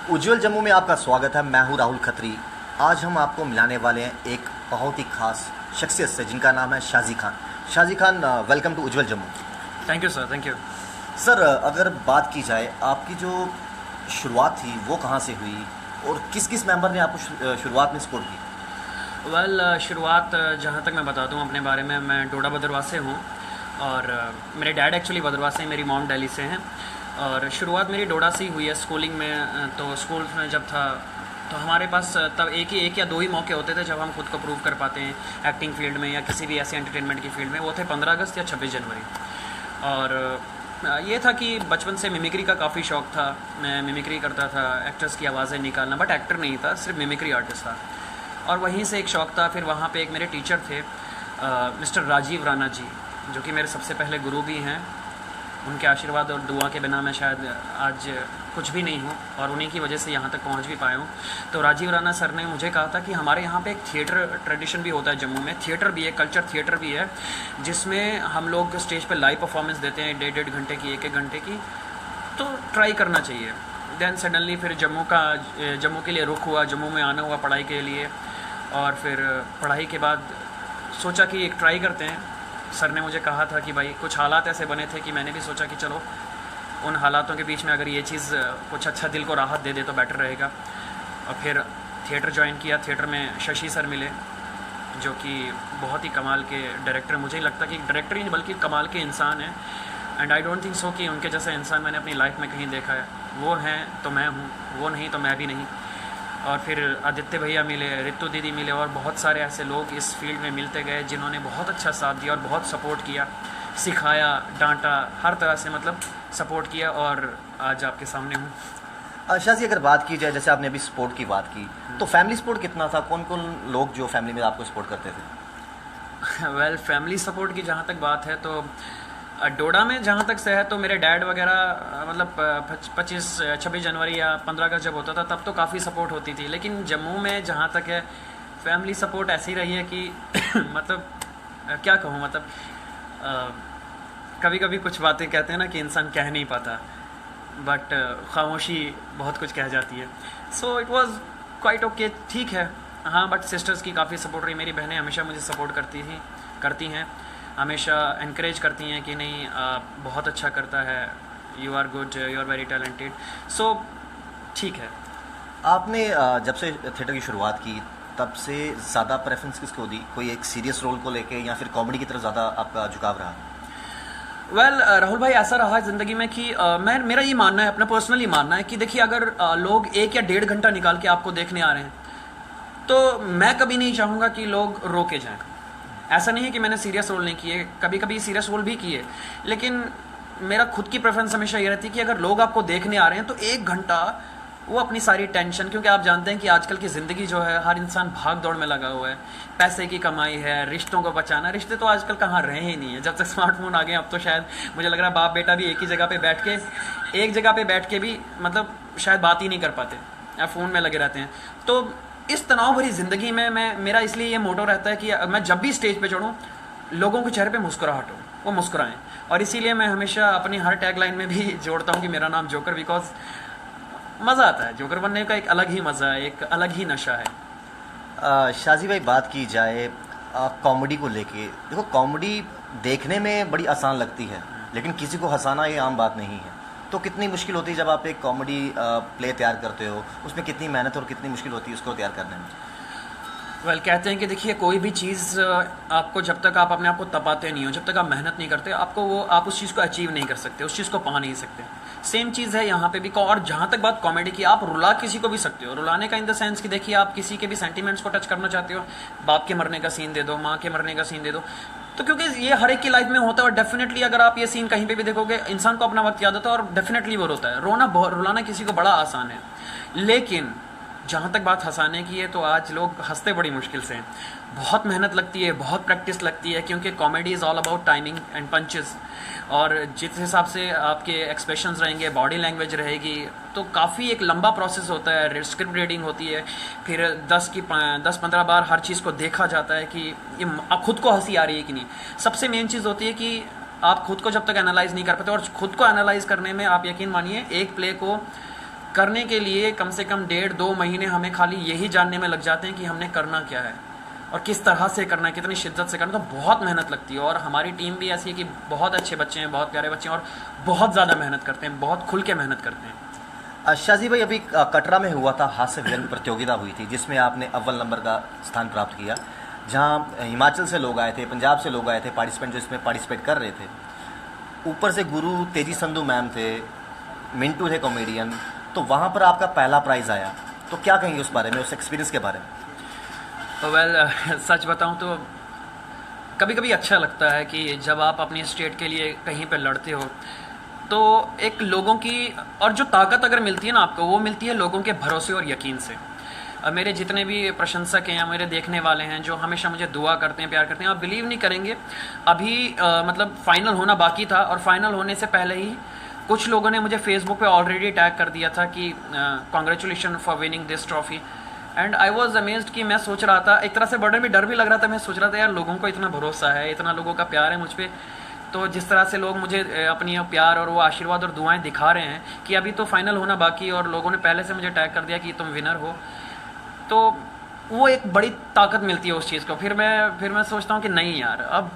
उज्जवल जम्मू में आपका स्वागत है। मैं हूं राहुल खत्री। आज हम आपको मिलाने वाले हैं एक बहुत ही खास शख्सियत से जिनका नाम है Shaji Khan. Shaji Khan, welcome to Ujjwal Jammu. Thank you sir, thank you. Sir, अगर बात की जाए आपकी जो शुरुआत थी वो कहाँ से हुई और किस किस मेंबर ने आपको शुरुआत में सपोर्ट की? शुरुआत जहाँ तक मैं बता दूँ अपने बारे में, मैं डोडा भद्रवाह से हूँ और मेरे डैड एक्चुअली भद्रवाह से हैं, मेरी मॉम दिल्ली से हैं। और शुरुआत मेरी डोडा से ही हुई है स्कूलिंग में। तो स्कूल में जब था तो हमारे पास तब एक या दो ही मौके होते थे जब हम खुद को प्रूव कर पाते हैं एक्टिंग फील्ड में या किसी भी ऐसे एंटरटेनमेंट की फील्ड में। वो थे 15 अगस्त या 26 जनवरी। और ये था कि बचपन से मिमिक्री का काफ़ी शौक़ था। मैं मिमिक्री करता था, एक्टर्स की आवाज़ें निकालना, बट एक्टर नहीं था, सिर्फ मिमिक्री आर्टिस्ट था। और वहीं से एक शौक़ था। फिर वहाँ पे एक मेरे टीचर थे मिस्टर राजीव राणा जी, जो कि मेरे सबसे पहले गुरु भी हैं। उनके आशीर्वाद और दुआ के बिना मैं शायद आज कुछ भी नहीं हूँ और उन्हीं की वजह से यहाँ तक पहुँच भी पाया हूँ। तो राजीव राणा सर ने मुझे कहा था कि हमारे यहाँ पे एक थिएटर ट्रेडिशन भी होता है जम्मू में। थिएटर भी है, कल्चर थिएटर भी है, जिसमें हम लोग स्टेज पे लाइव परफॉर्मेंस देते हैं 1.5 घंटे की, 1 घंटे की। तो ट्राई करना चाहिए। देन सडनली फिर जम्मू के लिए रुख हुआ, जम्मू में आना हुआ पढ़ाई के लिए। और फिर पढ़ाई के बाद सोचा कि एक ट्राई करते हैं। सर ने मुझे कहा था कि भाई कुछ हालात ऐसे बने थे कि मैंने भी सोचा कि चलो उन हालातों के बीच में अगर ये चीज़ कुछ अच्छा दिल को राहत दे दे तो बेटर रहेगा। और फिर थिएटर ज्वाइन किया। थिएटर में शशि सर मिले, जो कि बहुत ही कमाल के डायरेक्टर, मुझे लगता कि डायरेक्टर ही नहीं बल्कि कमाल के इंसान हैं। And I don't think so कि उनके जैसा इंसान मैंने अपनी लाइफ में कहीं देखा है। वो हैं तो मैं हूँ, वो नहीं तो मैं भी नहीं। और फिर आदित्य भैया मिले, रितु दीदी मिले और बहुत सारे ऐसे लोग इस फील्ड में मिलते गए जिन्होंने बहुत अच्छा साथ दिया और बहुत सपोर्ट किया, सिखाया, डांटा, हर तरह से मतलब सपोर्ट किया। और आज आपके सामने हूँ। शाह जी, अगर बात की जाए, जैसे आपने अभी सपोर्ट की बात की, तो फैमिली सपोर्ट कितना था? कौन कौन लोग जो फैमिली में आपको सपोर्ट करते थे? वेल, फैमिली सपोर्ट की जहाँ तक बात है तो डोडा में जहाँ तक से है तो मेरे डैड वगैरह मतलब 25-26 जनवरी या 15 अगस्त जब होता था तब तो काफ़ी सपोर्ट होती थी। लेकिन जम्मू में जहाँ तक है फैमिली सपोर्ट ऐसी रही है कि मतलब क्या कहूँ, मतलब कभी कभी कुछ बातें कहते हैं ना कि इंसान कह नहीं पाता, बट खामोशी बहुत कुछ कह जाती है। So it was quite okay, ठीक है। हाँ, बट सिस्टर्स की काफ़ी सपोर्ट रही। मेरी बहनें हमेशा मुझे सपोर्ट करती हैं, हमेशा इनक्रेज करती हैं कि नहीं बहुत अच्छा करता है, you are good, you are very talented. So ठीक है। आपने जब से थिएटर की शुरुआत की तब से ज़्यादा प्रेफरेंस किसको दी? कोई एक सीरियस रोल को लेके या फिर कॉमेडी की तरफ ज़्यादा आपका झुकाव रहा? वेल, राहुल भाई, ऐसा रहा ज़िंदगी में कि मेरा ये मानना है, अपना पर्सनली मानना है कि देखिए अगर लोग 1 या 1.5 घंटा निकाल के आपको देखने आ रहे हैं तो मैं कभी नहीं चाहूँगा कि लोग रोके जाएं। ऐसा नहीं है कि मैंने सीरियस रोल नहीं किए, कभी कभी सीरियस रोल भी किए, लेकिन मेरा खुद की प्रेफरेंस हमेशा ये रहती है कि अगर लोग आपको देखने आ रहे हैं तो 1 घंटा वो अपनी सारी टेंशन, क्योंकि आप जानते हैं कि आजकल की ज़िंदगी जो है हर इंसान भाग दौड़ में लगा हुआ है, पैसे की कमाई है, रिश्तों को बचाना। रिश्ते तो आजकल कहाँ रहे ही नहीं है। जब तक स्मार्टफोन आ गए अब तो शायद मुझे लग रहा है बाप बेटा भी एक जगह पे बैठ के भी मतलब शायद बात ही नहीं कर पाते, या फ़ोन में लगे रहते हैं। तो इस तनाव भरी ज़िंदगी में मेरा इसलिए ये मोटो रहता है कि मैं जब भी स्टेज पे चढ़ूँ लोगों के चेहरे पे मुस्कुराहट हो, वो मुस्कुराएं। और इसीलिए मैं हमेशा अपनी हर टैग लाइन में भी जोड़ता हूँ कि मेरा नाम जोकर, बिकॉज मज़ा आता है। जोकर बनने का एक अलग ही मज़ा है, एक अलग ही नशा है। शाजी भाई, बात की जाए कॉमेडी को लेके, देखो कॉमेडी देखने में बड़ी आसान लगती है लेकिन किसी को हंसाना ये आम बात नहीं है। तो कितनी मुश्किल होती है जब आप एक कॉमेडी प्ले तैयार करते हो, उसमें कितनी मेहनत और कितनी मुश्किल होती है उसको तैयार करने में? वेल, कहते हैं कि देखिए कोई भी चीज़ आपको जब तक आप अपने आप को तपाते नहीं हो, जब तक आप मेहनत नहीं करते, आप उस चीज़ को अचीव नहीं कर सकते, उस चीज़ को पा नहीं सकते। सेम चीज़ है यहाँ पे भी। और जहाँ तक बात कॉमेडी की, आप रुला किसी को भी सकते हो। रुलाने का इन द सेंस कि देखिए आप किसी के भी सेंटिमेंट्स को टच करना चाहते हो, बाप के मरने का सीन दे दो, माँ के मरने का सीन दे दो, तो क्योंकि ये हर एक की लाइफ में होता है। और डेफिनेटली अगर आप ये सीन कहीं पे भी देखोगे, इंसान को अपना वक्त याद होता है और डेफिनेटली वो रोता है। रुलाना किसी को बड़ा आसान है, लेकिन जहाँ तक बात हंसाने की है तो आज लोग हंसते बड़ी मुश्किल से हैं। बहुत मेहनत लगती है, बहुत प्रैक्टिस लगती है, क्योंकि comedy is all about timing and punches. और जिस हिसाब से आपके एक्सप्रेशंस रहेंगे, बॉडी लैंग्वेज रहेगी, तो काफ़ी एक लंबा प्रोसेस होता है। स्क्रिप्ट रीडिंग होती है, फिर 10-15 बार हर चीज़ को देखा जाता है कि ये खुद को हंसी आ रही है कि नहीं। सबसे मेन चीज़ होती है कि आप खुद को जब तक एनालाइज नहीं कर पाते, और खुद को एनालाइज करने में आप यकीन मानिए एक प्ले को करने के लिए कम से कम 1.5-2 महीने हमें खाली यही जानने में लग जाते हैं कि हमने करना क्या है और किस तरह से करना है, कितनी शिद्दत से करना है। तो बहुत मेहनत लगती है और हमारी टीम भी ऐसी है कि बहुत अच्छे बच्चे हैं, बहुत प्यारे बच्चे हैं और बहुत ज़्यादा मेहनत करते हैं, बहुत खुल के मेहनत करते हैं। शाजी भाई, अभी कटरा में हुआ था हास्य व्यंग प्रतियोगिता हुई थी जिसमें आपने अव्वल नंबर का स्थान प्राप्त किया, जहाँ हिमाचल से लोग आए थे, पंजाब से लोग आए थे पार्टिसिपेंट जो इसमें पार्टिसिपेट कर रहे थे। ऊपर से गुरु तेजी संधू मैम थे, मिंटू थे कॉमेडियन, तो वहाँ पर आपका पहला प्राइज़ आया। तो क्या कहेंगे उस बारे में, उस एक्सपीरियंस के बारे में? वेल सच बताऊं तो कभी कभी अच्छा लगता है कि जब आप अपनी स्टेट के लिए कहीं पे लड़ते हो तो एक लोगों की और जो ताकत अगर मिलती है ना आपको, वो मिलती है लोगों के भरोसे और यकीन से। मेरे जितने भी प्रशंसक हैं या मेरे देखने वाले हैं जो हमेशा मुझे दुआ करते हैं, प्यार करते हैं, आप बिलीव नहीं करेंगे, अभी मतलब फाइनल होना बाकी था और फाइनल होने से पहले ही कुछ लोगों ने मुझे फेसबुक पे ऑलरेडी टैग कर दिया था कि congratulation for winning this trophy. And I was amazed कि मैं सोच रहा था, एक तरह से बड़े में डर भी लग रहा था, मैं सोच रहा था यार लोगों को इतना भरोसा है, इतना लोगों का प्यार है मुझ पर, तो जिस तरह से लोग मुझे अपनी प्यार और वो आशीर्वाद और दुआएं दिखा रहे हैं कि अभी तो फाइनल होना बाकी और लोगों ने पहले से मुझे टैग कर दिया कि तुम विनर हो, तो वो एक बड़ी ताकत मिलती है उस चीज़ को। फिर मैं सोचता हूँ कि नहीं यार, अब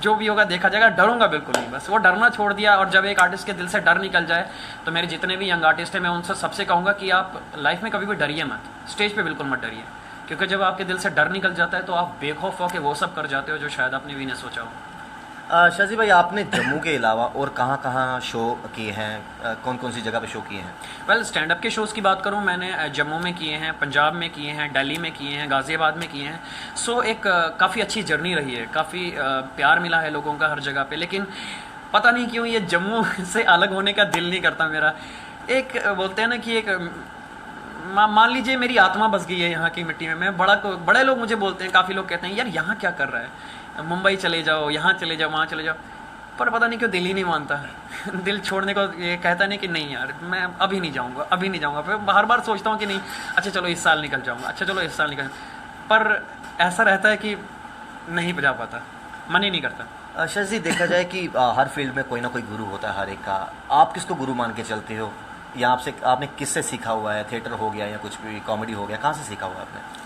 जो भी होगा देखा जाएगा, डरूंगा बिल्कुल नहीं, बस वो डरना छोड़ दिया। और जब एक आर्टिस्ट के दिल से डर निकल जाए तो मेरे जितने भी यंग आर्टिस्ट हैं मैं उनसे सबसे कहूँगा कि आप लाइफ में कभी भी डरिए मत, स्टेज पे बिल्कुल मत डरिए, क्योंकि जब आपके दिल से डर निकल जाता है तो आप बेखौफ होकर वो सब कर जाते हो जो शायद आपने भी नहीं सोचा हो। शाजी भाई, आपने जम्मू के अलावा और कहाँ कहाँ शो किए हैं, कौन कौन सी जगह पे शो किए हैं? वेल स्टैंड अप के शोज़ की बात करूँ, मैंने जम्मू में किए हैं, पंजाब में किए हैं, दिल्ली में किए हैं, गाज़ियाबाद में किए हैं। सो एक काफ़ी अच्छी जर्नी रही है, काफ़ी प्यार मिला है लोगों का हर जगह पे। लेकिन पता नहीं क्यों ये जम्मू से अलग होने का दिल नहीं करता मेरा। एक बोलते हैं ना कि एक मान लीजिए मेरी आत्मा बस गई है यहाँ की मिट्टी में। मैं बड़े लोग मुझे बोलते हैं, काफ़ी लोग कहते हैं यार यहाँ क्या कर रहा है, मुंबई चले जाओ, यहाँ चले जाओ, वहाँ चले जाओ, पर पता नहीं क्यों दिल ही नहीं मानता दिल छोड़ने को ये कहता नहीं कि नहीं यार मैं अभी नहीं जाऊँगा, अभी नहीं जाऊँगा। फिर हर बार सोचता हूँ कि नहीं, अच्छा चलो इस साल निकल जाऊँगा, अच्छा चलो इस साल निकल, पर ऐसा रहता है कि नहीं जा पाता, मन ही नहीं करता। शाजी, देखा जाए कि हर फील्ड में कोई ना कोई गुरु होता है हर एक का। आप किसको गुरु मान के चलते हो, या आपने किससे सीखा हुआ है? थिएटर हो गया या कुछ भी, कॉमेडी हो गया, कहाँ से सीखा हुआ है आपने?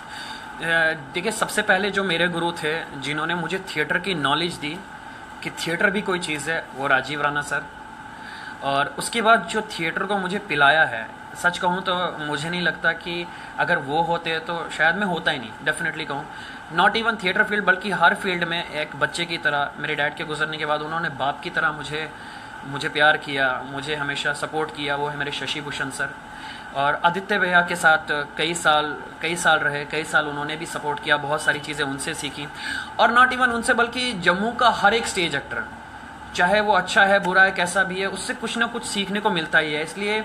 देखिए, सबसे पहले जो मेरे गुरु थे जिन्होंने मुझे थिएटर की नॉलेज दी कि थिएटर भी कोई चीज़ है, वो राजीव राणा सर। और उसके बाद जो थिएटर को मुझे पिलाया है, सच कहूँ तो मुझे नहीं लगता कि अगर वो होते तो शायद मैं होता ही नहीं, डेफिनेटली कहूँ। नॉट इवन थिएटर फील्ड बल्कि हर फील्ड में एक बच्चे की तरह, मेरे डैड के गुजरने के बाद उन्होंने बाप की तरह मुझे प्यार किया, मुझे हमेशा सपोर्ट किया, वो है मेरे शशि भूषण सर। और आदित्य भैया के साथ कई साल रहे, कई साल उन्होंने भी सपोर्ट किया, बहुत सारी चीज़ें उनसे सीखी। और नॉट इवन उनसे बल्कि जम्मू का हर एक स्टेज एक्टर, चाहे वो अच्छा है बुरा है कैसा भी है, उससे कुछ ना कुछ सीखने को मिलता ही है। इसलिए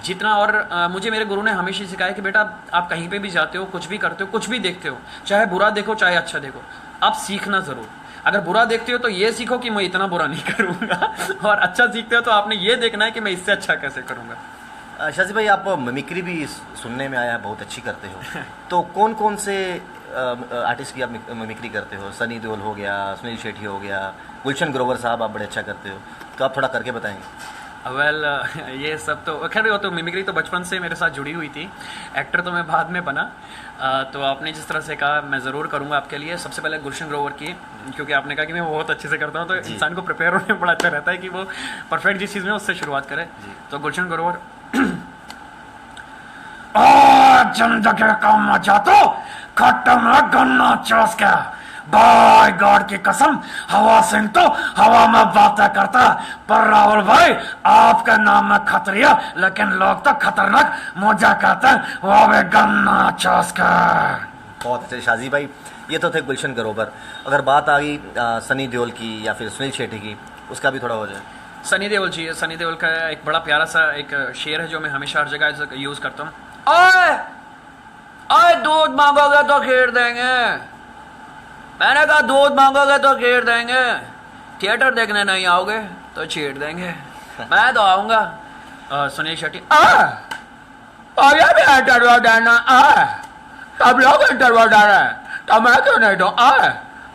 जितना और मुझे मेरे गुरु ने हमेशा सिखाया कि बेटा आप कहीं पे भी जाते हो, कुछ भी करते हो, कुछ भी देखते हो, चाहे बुरा देखो चाहे अच्छा देखो, आप सीखना ज़रूर। अगर बुरा देखते हो तो ये सीखो कि मैं इतना बुरा नहीं करूँगा, और अच्छा सीखते हो तो आपने ये देखना है कि मैं इससे अच्छा कैसे करूँगा। शाजी भाई, आप मिमिक्री भी सुनने में आया है बहुत अच्छी करते हो, तो कौन कौन से आर्टिस्ट की आप मिमिक्री करते हो? सनी देओल हो गया, सुनील शेट्टी हो गया, गुलशन ग्रोवर साहब आप बड़े अच्छा करते हो, तो आप थोड़ा करके बताएंगे? वेल ये सब तो खैर, वो तो मिमिक्री तो बचपन से मेरे साथ जुड़ी हुई थी, एक्टर तो मैं बाद में बना। तो आपने जिस तरह से कहा मैं ज़रूर करूँगा आपके लिए। सबसे पहले गुलशन ग्रोवर की, क्योंकि आपने कहा कि मैं बहुत अच्छे से करता हूँ, तो इंसान को प्रिपेयर होने में बड़ा अच्छा रहता है कि वो परफेक्ट जिस चीज़ में उससे शुरुआत करे। तो गुलशन ग्रोवर, जिंदगी का मजा तो खट्टा में गन्ना चूस के, बाय गॉड की कसम हवा सिंह तो हवा में बातें करता, पर राहुल भाई आपके नाम में खतरिया, लेकिन लोग तो खतरनाक मुझे कहते हैं, वो भी गन्ना चूस के। बहुत अच्छे शाजी भाई, ये तो थे गुलशन ग्रोवर। अगर बात आ गई सनी देओल की या फिर सुनील शेट्टी की, उसका भी थोड़ा हो जाए। सनी देओल का एक बड़ा प्यारा सा एक शेर है जो मैं हमेशा हर जगह यूज करता हूँ। ओए दूध मांगोगे तो खीर देंगे, मैंने कहा दूध मांगोगे तो खीर देंगे, थिएटर देखने नहीं आओगे तो छीट देंगे, मैं तो आऊंगा। सुनील शेट्टी, भी इंटरव्यू देना, सब लोग इंटरव्यू दे रहे हैं तो मैं क्यों नहीं दूं?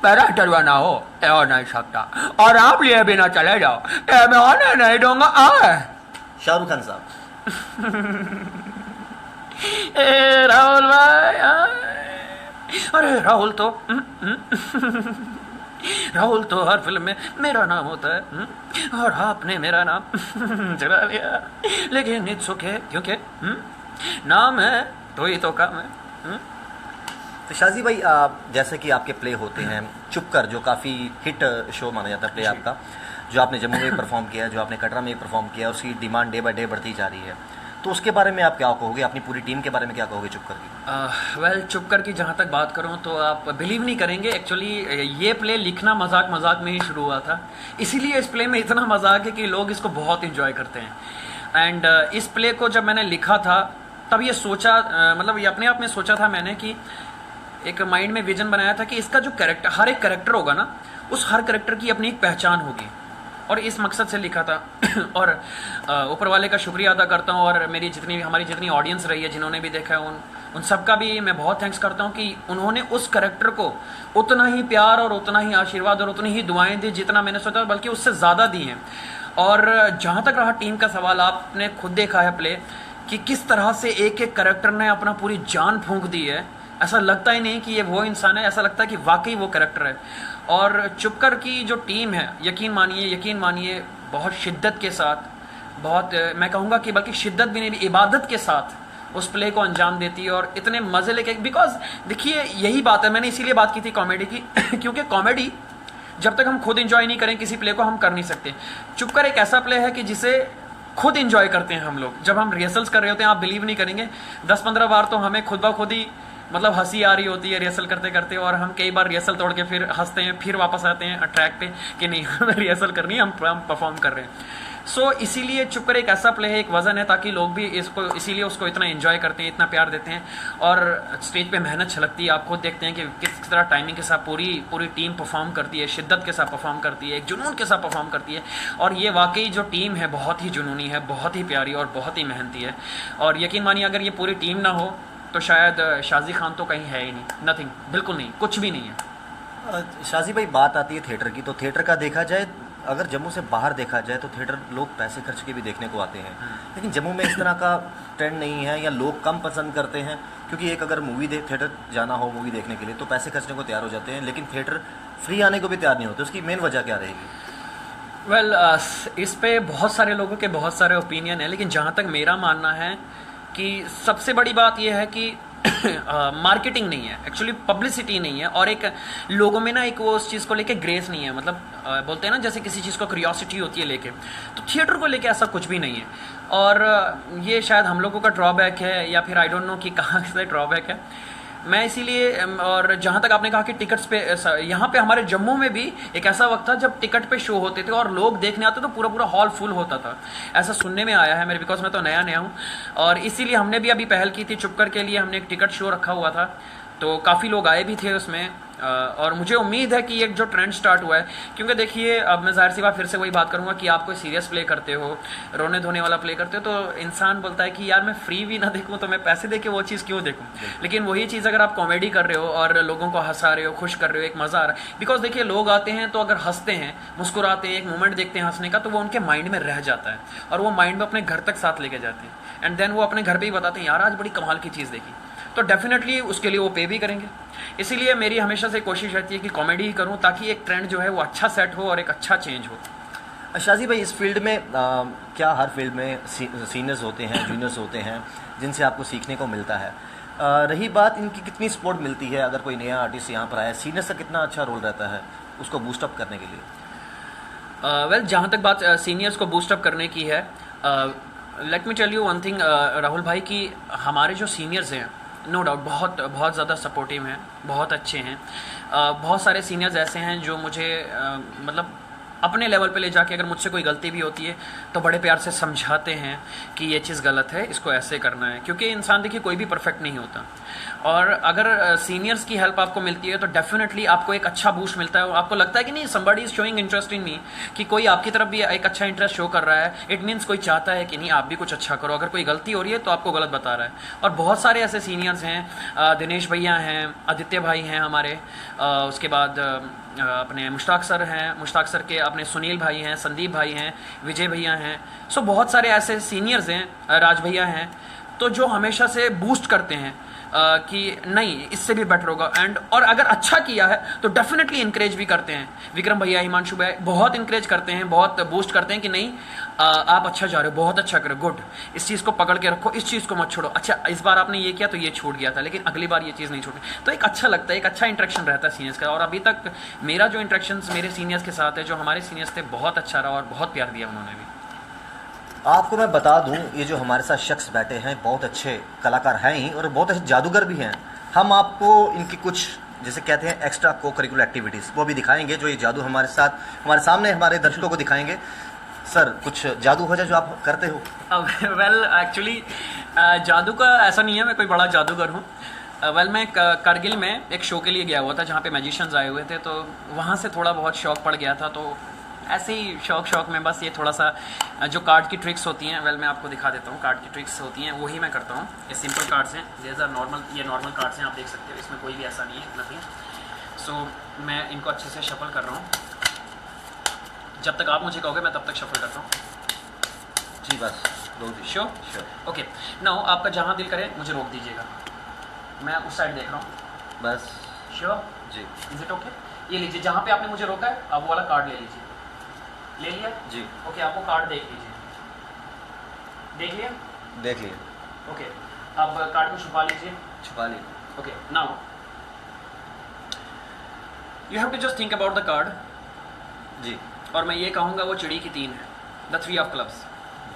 मेरा इंटरव्यू ना हो हो नहीं सकता, और आप लिए भी ना चले जाओ, मैं आने नहीं दूंगा। शाहरुख खान साहब, ए राहुल भाई, अरे राहुल तो राहुल तो हर फिल्म में मेरा नाम होता है, और आपने मेरा नाम चला लिया, लेकिन इट्स ओके, क्योंकि नाम है तो ही तो काम है। तो शाजी भाई, जैसे कि आपके प्ले होते हैं चुप कर, जो काफ़ी हिट शो माना जाता है प्ले आपका, जो आपने जम्मू में परफॉर्म किया, जो आपने कटरा में परफॉर्म किया, उसकी डिमांड डे बाय डे बढ़ती जा रही है, तो उसके बारे में आप क्या कहोगे, अपनी पूरी टीम के बारे में क्या कहोगे चुप कर की? वेल, चुप कर की जहाँ तक बात करूँ तो आप बिलीव नहीं करेंगे, एक्चुअली ये प्ले लिखना मजाक मजाक में ही शुरू हुआ था, इसीलिए इस प्ले में इतना मजाक है कि लोग इसको बहुत इंजॉय करते हैं। एंड इस प्ले को जब मैंने लिखा था तब ये सोचा, मतलब ये अपने आप में सोचा था मैंने कि एक माइंड में विजन बनाया था कि इसका जो कैरेक्टर, हर एक कैरेक्टर होगा ना, उस हर कैरेक्टर की अपनी एक पहचान होगी, और इस मकसद से लिखा था। और ऊपर वाले का शुक्रिया अदा करता हूँ, और हमारी जितनी ऑडियंस रही है, जिन्होंने भी देखा है, उन सबका भी मैं बहुत थैंक्स करता हूँ कि उन्होंने उस कैरेक्टर को उतना ही प्यार और उतना ही आशीर्वाद और उतनी ही दुआएं दी जितना मैंने सोचा, बल्कि उससे ज़्यादा दी हैं। और जहाँ तक रहा टीम का सवाल, आपने खुद देखा है प्ले कि किस तरह से एक एक कैरेक्टर ने अपना पूरी जान फूंक दी है। ऐसा लगता ही नहीं कि ये वो इंसान है, ऐसा लगता है कि वाकई वो कैरेक्टर है। और चुपकर की जो टीम है, यकीन मानिए बहुत शिद्दत के साथ, बहुत मैं कहूँगा कि बल्कि शिद्दत भी नहीं, इबादत के साथ उस प्ले को अंजाम देती है, और इतने मज़े लेके, बिकॉज देखिए यही बात है, मैंने इसीलिए बात की थी कॉमेडी की क्योंकि कॉमेडी जब तक हम खुद इंजॉय नहीं करें किसी प्ले को, हम कर नहीं सकते। चुपकर एक ऐसा प्ले है कि जिसे खुद इंजॉय करते हैं हम लोग। जब हम रिहर्सल्स कर रहे होते हैं, आप बिलीव नहीं करेंगे, 10-15 बार तो हमें खुद ब खुद ही मतलब हंसी आ रही होती है रिहर्सल करते करते, और हम कई बार रिहर्सल तोड़ के फिर हंसते हैं, फिर वापस आते हैं ट्रैक पे कि नहीं हमें रिहर्सल करनी है, हम परफॉर्म कर रहे हैं। सो इसीलिए चुप कर एक ऐसा प्ले है, एक वजन है, ताकि लोग भी इसको, इसीलिए उसको इतना एंजॉय करते हैं, इतना प्यार देते हैं, और स्टेज पे मेहनत छलकती है। आप खुद देखते हैं कि किस तरह टाइमिंग के साथ पूरी टीम परफॉर्म करती है, शिद्दत के साथ परफॉर्म करती है, एक जुनून के साथ परफॉर्म करती है। और ये वाकई जो टीम है बहुत ही जुनूनी है, बहुत ही प्यारी और बहुत ही मेहनती है। और यकीन मानिए अगर ये पूरी टीम ना हो तो शायद शाजी खान तो कहीं है ही नहीं, नथिंग, बिल्कुल नहीं, कुछ भी नहीं है। शाजी भाई, बात आती है थिएटर की, तो थिएटर का देखा जाए, अगर जम्मू से बाहर देखा जाए तो थिएटर लोग पैसे खर्च के भी देखने को आते हैं, लेकिन जम्मू में इस तरह का ट्रेंड नहीं है, या लोग कम पसंद करते हैं। क्योंकि एक अगर थिएटर जाना हो मूवी देखने के लिए तो पैसे खर्चने को तैयार हो जाते हैं, लेकिन थिएटर फ्री आने को भी तैयार नहीं होते। उसकी मेन वजह क्या रहेगी? वेल, इस पे बहुत सारे लोगों के बहुत सारे ओपिनियन है, लेकिन जहाँ तक मेरा मानना है कि सबसे बड़ी बात यह है कि मार्केटिंग नहीं है, एक्चुअली पब्लिसिटी नहीं है, और एक लोगों में ना एक वो उस चीज़ को लेके ग्रेस नहीं है। मतलब बोलते हैं ना, जैसे किसी चीज़ को क्यूरियोसिटी होती है लेके, तो थिएटर को लेके ऐसा कुछ भी नहीं है। और ये शायद हम लोगों का ड्रॉबैक है, या फिर आई डोंट नो कि कहाँ से ड्रॉबैक है। मैं इसीलिए, और जहाँ तक आपने कहा कि टिकट्स पे, यहाँ पे हमारे जम्मू में भी एक ऐसा वक्त था जब टिकट पे शो होते थे और लोग देखने आते तो पूरा हॉल फुल होता था। ऐसा सुनने में आया है मेरे, बिकॉज मैं तो नया हूँ, और इसीलिए हमने भी अभी पहल की थी चुपकर के लिए। हमने एक टिकट शो रखा हुआ था, तो काफ़ी लोग आए भी थे उसमें, और मुझे उम्मीद है कि एक जो ट्रेंड स्टार्ट हुआ है, क्योंकि देखिए अब मैं जाहिर सी बात फिर से वही बात करूंगा कि आप कोई सीरियस प्ले करते हो, रोने धोने वाला प्ले करते हो, तो इंसान बोलता है कि यार मैं फ्री भी ना देखूं तो मैं पैसे दे के वो चीज़ क्यों देखूं। लेकिन वही चीज़ अगर आप कॉमेडी कर रहे हो और लोगों को हंसा रहे हो, खुश कर रहे हो, एक मज़ा आ रहा है, बिकॉज देखिए लोग आते हैं तो अगर हंसते हैं, मुस्कुराते हैं, एक मोमेंट देखते हैं हंसने का, तो वो उनके माइंड में रह जाता है, और वो माइंड में अपने घर तक साथ लेके जाते हैं, एंड देन वो अपने घर पर ही बताते हैं यार आज बड़ी कमाल की चीज़ देखी, तो डेफिनेटली उसके लिए वो पे भी करेंगे। इसीलिए मेरी हमेशा से कोशिश रहती है कि कॉमेडी ही करूं, ताकि एक ट्रेंड जो है वो अच्छा सेट हो और एक अच्छा चेंज हो। शाजी भाई, इस फील्ड में क्या हर फील्ड में सीनियर्स होते हैं, जूनियर्स होते हैं, जिनसे आपको सीखने को मिलता है? रही बात इनकी कितनी सपोर्ट मिलती है, अगर कोई नया आर्टिस्ट यहाँ पर आया, सीनियर्स का कितना अच्छा रोल रहता है उसको बूस्टअप करने के लिए? वेल, जहाँ तक बात सीनियर्स को बूस्टअप करने की है, let me tell you one thing Rahul भाई, कि हमारे जो सीनियर्स हैं नो डाउट बहुत ज़्यादा सपोर्टिव हैं, बहुत अच्छे हैं। बहुत सारे सीनियर्स ऐसे हैं जो मुझे मतलब अपने लेवल पे ले जाके, अगर मुझसे कोई गलती भी होती है तो बड़े प्यार से समझाते हैं कि ये चीज़ गलत है, इसको ऐसे करना है, क्योंकि इंसान देखिए कोई भी परफेक्ट नहीं होता। और अगर सीनियर्स की हेल्प आपको मिलती है तो डेफिनेटली आपको एक अच्छा बूस्ट मिलता है, और आपको लगता है कि नहीं somebody is showing interest in me, कि कोई आपकी तरफ भी एक अच्छा इंटरेस्ट शो कर रहा है, इट मीन्स कोई चाहता है कि नहीं आप भी कुछ अच्छा करो, अगर कोई गलती हो रही है तो आपको गलत बता रहा है। और बहुत सारे ऐसे सीनियर्स हैं, दिनेश भैया हैं, आदित्य भाई हैं हमारे, उसके बाद अपने मुश्ताक सर हैं, मुश्ताक सर के अपने सुनील भाई हैं, संदीप भाई हैं, विजय भैया हैं, सो बहुत सारे ऐसे सीनियर्स हैं, राज भैया हैं, तो जो हमेशा से बूस्ट करते हैं कि नहीं इससे भी बेटर होगा, एंड और अगर अच्छा किया है तो डेफिनेटली इंकरेज भी करते हैं। विक्रम भैया, हिमांशु भाई बहुत इंकरेज करते हैं, बहुत बूस्ट करते हैं कि नहीं आप अच्छा जा रहे हो, बहुत अच्छा करो, गुड, इस चीज़ को पकड़ के रखो, इस चीज़ को मत छोड़ो, अच्छा इस बार आपने ये किया तो ये छूट गया था लेकिन अगली बार ये चीज़ नहीं छूटी। तो एक अच्छा लगता है, एक अच्छा इंटरेक्शन रहता है सीनियर्स का। और अभी तक मेरा जो इंटरेक्शन मेरे सीनियर्स के साथ है, जो हमारे सीनियर्स थे, बहुत अच्छा रहा और बहुत प्यार दिया उन्होंने भी। आपको मैं बता दूं, ये जो हमारे साथ शख्स बैठे हैं बहुत अच्छे कलाकार हैं ही और बहुत अच्छे जादूगर भी हैं। हम आपको इनकी कुछ जैसे कहते हैं एक्स्ट्रा को करिकुलर एक्टिविटीज़ वो भी दिखाएंगे, जो ये जादू हमारे साथ हमारे सामने हमारे दर्शकों को दिखाएंगे। सर कुछ जादू हो जाए जो आप करते हो? वेल एक्चुअली जादू का ऐसा नहीं है, मैं कोई बड़ा जादूगर हूँ। वेल मैं करगिल में एक शो के लिए गया हुआ था जहाँ पे मैजिशियंस आए हुए थे, तो वहाँ से थोड़ा बहुत शौक पड़ गया था। तो ऐसे ही शौक में बस ये थोड़ा सा जो कार्ड की ट्रिक्स होती हैं, वेल मैं आपको दिखा देता हूँ, कार्ड की ट्रिक्स होती हैं वही मैं करता हूँ। ये सिंपल कार्ड्स हैं, देयर आर नॉर्मल, ये नॉर्मल कार्ड्स हैं, आप देख सकते हो, इसमें कोई भी ऐसा नहीं है, नथिंग। सो मैं इनको अच्छे से शफल कर रहा हूँ, जब तक आप मुझे कहोगे मैं तब तक शफल करता हूँ। जी बस श्योर श्योर। ओके, नाउ आपका जहाँ दिल करे मुझे रोक दीजिएगा, मैं उस साइड देख रहा हूँ। बस sure ji. Is it okay? ये लीजिए, जहाँ पे आपने मुझे रोका है आप वो वाला कार्ड ले लीजिए। ले लिया जी। ओके, आपको कार्ड देख लीजिए, देख लिया? देख लिए। ओके, अब कार्ड को छुपा लीजिए। छुपा लिए। Okay, now you have to just think about the card. जी। और मैं ये कहूँगा वो चिड़ी की 3 है, द 3 ऑफ क्लब्स।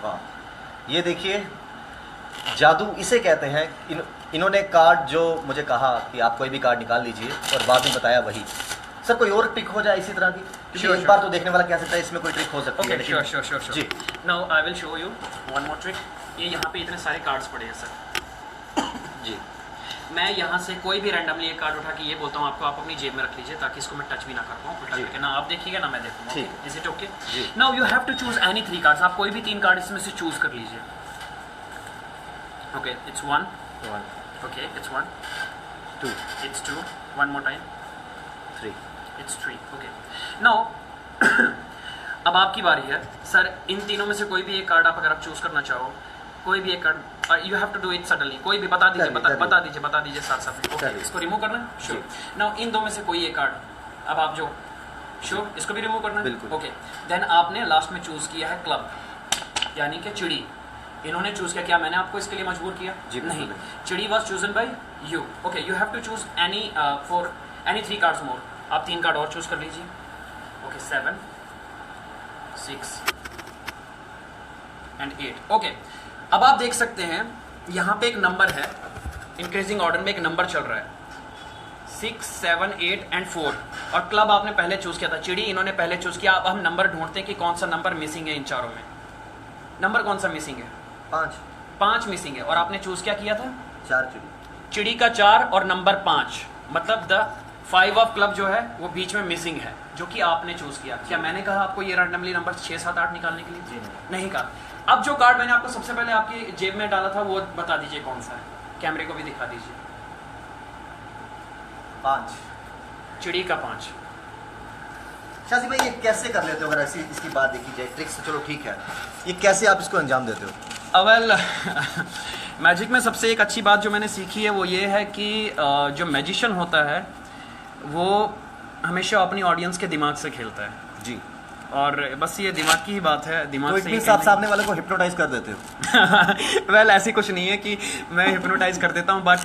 वाह, ये देखिए जादू इसे कहते हैं। इन्होंने कार्ड जो मुझे कहा कि आप कोई भी कार्ड निकाल लीजिए और बाद में बताया वही। सर कोई और ट्रिक हो जाए इसी तरह की? Sure, एक बार तो देखने वाला कह सकता है इसमें कोई ट्रिक हो सकती है। Okay, sure ji. Now I will show you one more trick. ये यहाँ पे इतने सारे कार्ड्स पड़े हैं सर। जी। मैं यहाँ से कोई भी रैंडमली एक कार्ड उठा के ये बोलता हूँ आपको, आप अपनी जेब में रख लीजिए ताकि इसको मैं टच भी ना कर पाऊँ, उठा करके, ना आप देखिएगा ना मैं देखूँगा। ठीक। Is it okay? जी। Now you have to choose any 3 cards. आप कोई भी 3 कार्ड इसमें से चूज कर लीजिए। Okay, it's 1। Okay, it's 1, 2, it's 2, one more time, 3, it's 3। Okay, now अब आपकी बारी है सर। इन तीनों में से कोई भी एक कार्ड आप अगर आप चूज करना चाहो, कोई भी एक card, you have to do it suddenly. कोई भी बता दीजिए, बता दीजिए साथ साथ में। ओके, इसको रिमूव करना है? श्योर। नाउ इन 2 में से कोई एक कार्ड अब आप जो श्योर इसको भी रिमूव करना है? बिल्कुल। ओके, देन आपने लास्ट में चूज किया है क्लब, यानी कि चिड़ी। इन्होंने चूज किया, क्या मैंने आपको इसके लिए मजबूर किया? जी नहीं, चिड़ी was chosen by you. Okay, you have to choose any four any 3 cards more. आप 3 कार्ड और चूज कर लीजिए। Okay, 7, 6 and 8। ओके, अब आप देख सकते हैं यहाँ पे एक नंबर है, इंक्रीजिंग ऑर्डर में एक नंबर चल रहा है, 6, 7, 8 एंड 4। और क्लब आपने पहले चूज किया था, चिड़ी इन्होंने पहले चूज किया। अब हम नंबर ढूंढते हैं कि कौन सा नंबर मिसिंग है इन चारों में। नंबर कौन सा मिसिंग है? 5 मिसिंग है। और आपने चूज क्या किया था? 4 चिड़ी का 4 और नंबर 5, मतलब द 5 ऑफ क्लब जो है वो बीच में मिसिंग है, जो कि आपने चूज किया। क्या मैंने कहा आपको ये रैंडमली नंबर 6, 7, 8 निकालने के लिए? जी नहीं कहा। अब जो कार्ड मैंने आपको सबसे पहले आपकी जेब में डाला था वो बता दीजिए कौन सा है। कैमरे को भी दिखा दीजिए। 5। चिड़ी का 5। शाजी भाई ये कैसे कर लेते हो? अगर ऐसी इसकी बात देखी जाए, ट्रिक्स तो चलो ठीक है, ये कैसे आप इसको अंजाम देते हो? वेल मैजिक में सबसे एक अच्छी बात जो मैंने सीखी है वो ये है कि जो मैजिशियन होता है वो हमेशा अपनी ऑडियंस के दिमाग से खेलता है। जी। और बस ये दिमाग की ही बात है, दिमाग तो से ही आप सामने वाले को हिप्नोटाइज कर देते हो? वेल ऐसी कुछ नहीं है कि मैं हिप्नोटाइज कर देता हूँ, बट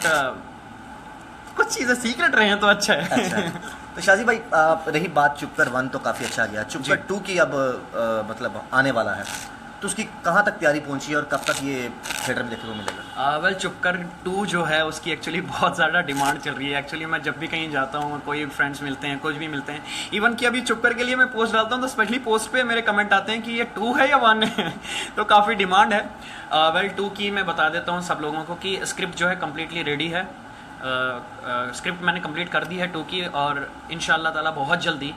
कुछ चीज़ें सीक्रेट रहे हैं तो अच्छा है। अच्छा है। तो शाजी भाई रही बात चुपकर 1 तो काफ़ी अच्छा गया, चुपकर 2 की अब मतलब आने वाला है, तो उसकी कहाँ तक तैयारी पहुंची है और कब तक ये थिएटर में देखने को मिलेगा? वेल चुपकर 2 जो है उसकी एक्चुअली बहुत ज़्यादा डिमांड चल रही है। एक्चुअली मैं जब भी कहीं जाता हूँ, कोई फ्रेंड्स मिलते हैं, कुछ भी मिलते हैं, इवन कि अभी चुपकर के लिए मैं पोस्ट डालता हूँ तो स्पेशली पोस्ट पे मेरे कमेंट आते हैं कि ये 2 है या 1 है। तो काफ़ी डिमांड है। वेल 2 की मैं बता देता हूँ सब लोगों को कि स्क्रिप्ट जो है कम्प्लीटली रेडी है। स्क्रिप्ट मैंने कंप्लीट कर दी है 2 की, और इंशाअल्लाह ताला बहुत जल्दी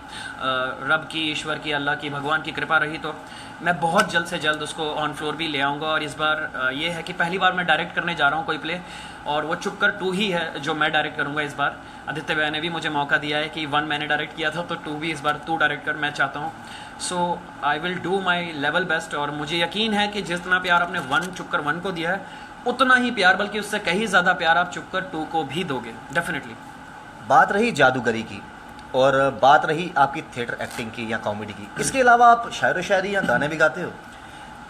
रब की, ईश्वर की, अल्लाह की, भगवान की कृपा रही तो मैं बहुत जल्द से जल्द उसको ऑन फ्लोर भी ले आऊँगा। और इस बार ये है कि पहली बार मैं डायरेक्ट करने जा रहा हूँ कोई प्ले, और वो चुप कर 2 ही है जो मैं डायरेक्ट करूँगा इस बार। आदित्य भैया ने भी मुझे मौका दिया है कि 1 मैंने डायरेक्ट किया था, तो 2 भी इस बार 2 डायरेक्ट कर मैं चाहता हूँ। So I will do my level best, और मुझे यकीन है कि जितना प्यार आपने 1 चुप कर 1 को दिया है, उतना ही प्यार, बल्कि उससे कहीं ज़्यादा प्यार आप चुप कर 2 को भी दोगे, डेफिनेटली। बात रही जादूगरी की, और बात रही आपकी थिएटर एक्टिंग की या कॉमेडी की, इसके अलावा आप शायरो शायरी या गाने भी गाते हो?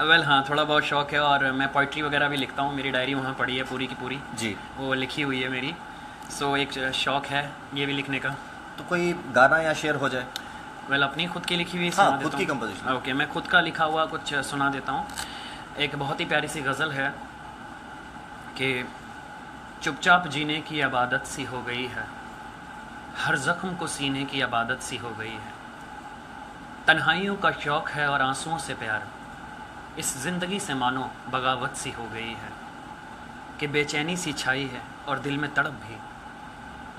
वेल हाँ, थोड़ा बहुत शौक है, और मैं पोइट्री वगैरह भी लिखता हूँ। मेरी डायरी वहाँ पड़ी है पूरी की पूरी, जी, वो लिखी हुई है मेरी। सो एक शौक है ये भी लिखने का। तो कोई गाना या शेर हो जाए? वेल अपनी खुद की लिखी हुई हाँ, सुना खुद देता की हूँ। कंपोजिशन। ओके, मैं खुद का लिखा हुआ कुछ सुना देता हूँ। एक बहुत ही प्यारी सी गज़ल है कि चुपचाप जीने की इबादत सी हो गई है, हर ज़ख्म को सीने की इबादत सी हो गई है, तन्हाइयों का शौक़ है और आंसुओं से प्यार, इस ज़िंदगी से मानो बगावत सी हो गई है, कि बेचैनी सी छाई है और दिल में तड़प भी,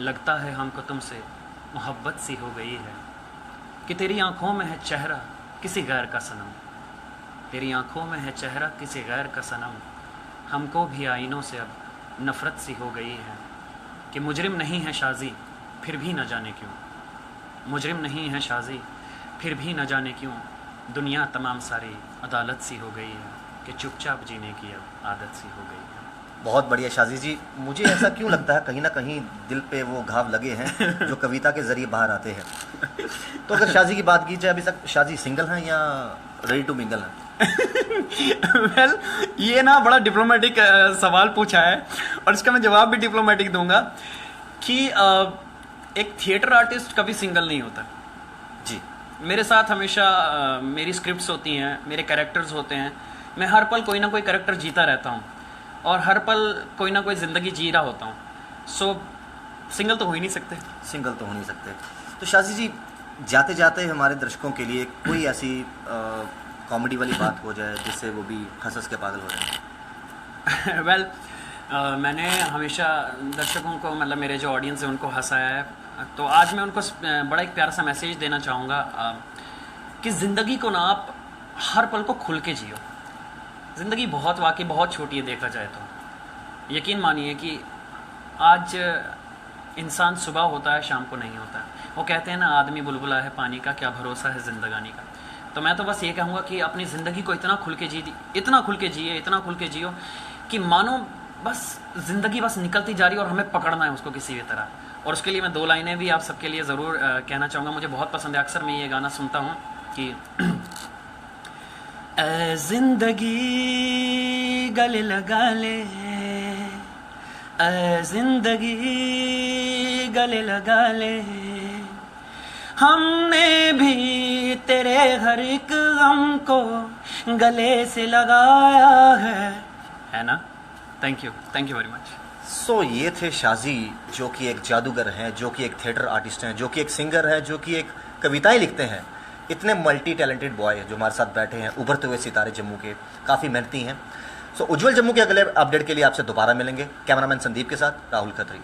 लगता है हमको तुमसे मोहब्बत सी हो गई है, कि तेरी आंखों में है चेहरा किसी गैर का सनम, तेरी आंखों में है चेहरा किसी गैर का सनम, हमको भी आईनों से अब नफ़रत सी हो गई है, कि मुजरिम नहीं है शाज़ी फिर भी न जाने क्यों, मुजरिम नहीं है शाज़ी फिर भी न जाने क्यों, दुनिया तमाम सारी अदालत सी हो गई है, कि चुपचाप जीने की अब आदत सी हो गई है। बहुत बढ़िया शाजी जी। मुझे ऐसा क्यों लगता है कहीं ना कहीं दिल पे वो घाव लगे हैं जो कविता के जरिए बाहर आते हैं। तो अगर शाजी की बात की जाए, अभी तक शाजी सिंगल हैं या रेडी टू मिंगल हैं? वेल ये ना बड़ा डिप्लोमेटिक सवाल पूछा है, और इसका मैं जवाब भी डिप्लोमेटिक दूंगा कि एक थिएटर आर्टिस्ट कभी सिंगल नहीं होता जी। मेरे साथ हमेशा मेरी स्क्रिप्ट्स होती हैं, मेरे कैरेक्टर्स होते हैं, मैं हर पल कोई ना कोई कैरेक्टर जीता रहता हूँ, और हर पल कोई ना कोई ज़िंदगी जी रहा होता हूँ। सो सिंगल तो हो ही नहीं सकते। सिंगल तो हो नहीं सकते। तो शाजी जी, जाते जाते हमारे दर्शकों के लिए कोई ऐसी कॉमेडी वाली बात हो जाए जिससे वो भी हंस हंस के पागल हो जाए। वेल मैंने हमेशा दर्शकों को, मतलब मेरे जो ऑडियंस है उनको हंसाया है, तो आज मैं उनको बड़ा एक प्यारा सा मैसेज देना चाहूँगा कि ज़िंदगी को ना आप हर पल को खुल के जियो। ज़िंदगी बहुत वाकई बहुत छोटी है देखा जाए तो। यकीन मानिए कि आज इंसान सुबह होता है शाम को नहीं होता। वो कहते हैं ना, आदमी बुलबुला है पानी का, क्या भरोसा है ज़िंदगानी का। तो मैं तो बस ये कहूँगा कि अपनी ज़िंदगी को इतना खुल के इतना खुल के जियो कि मानो बस ज़िंदगी बस निकलती जा रही है और हमें पकड़ना है उसको किसी भी तरह। और उसके लिए मैं 2 लाइनें भी आप सबके लिए ज़रूर कहना चाहूँगा। मुझे बहुत पसंद है, अक्सर मैं ये गाना सुनता हूँ कि ऐ ज़िंदगी गले लगा ले, ऐ ज़िंदगी गले लगा ले, हमने भी तेरे हर एक गम को गले से लगाया है ना। Thank you very much. So ये थे शाजी, जो कि एक जादूगर हैं, जो कि एक थिएटर आर्टिस्ट हैं, जो कि एक सिंगर है, जो कि एक कविताएं लिखते हैं। इतने मल्टी टैलेंटेड बॉय जो हमारे साथ बैठे हैं, उभरते हुए सितारे जम्मू के, काफ़ी मेहनती हैं। सो उज्जवल जम्मू के अगले अपडेट के लिए आपसे दोबारा मिलेंगे। कैमरामैन संदीप के साथ राहुल खत्री।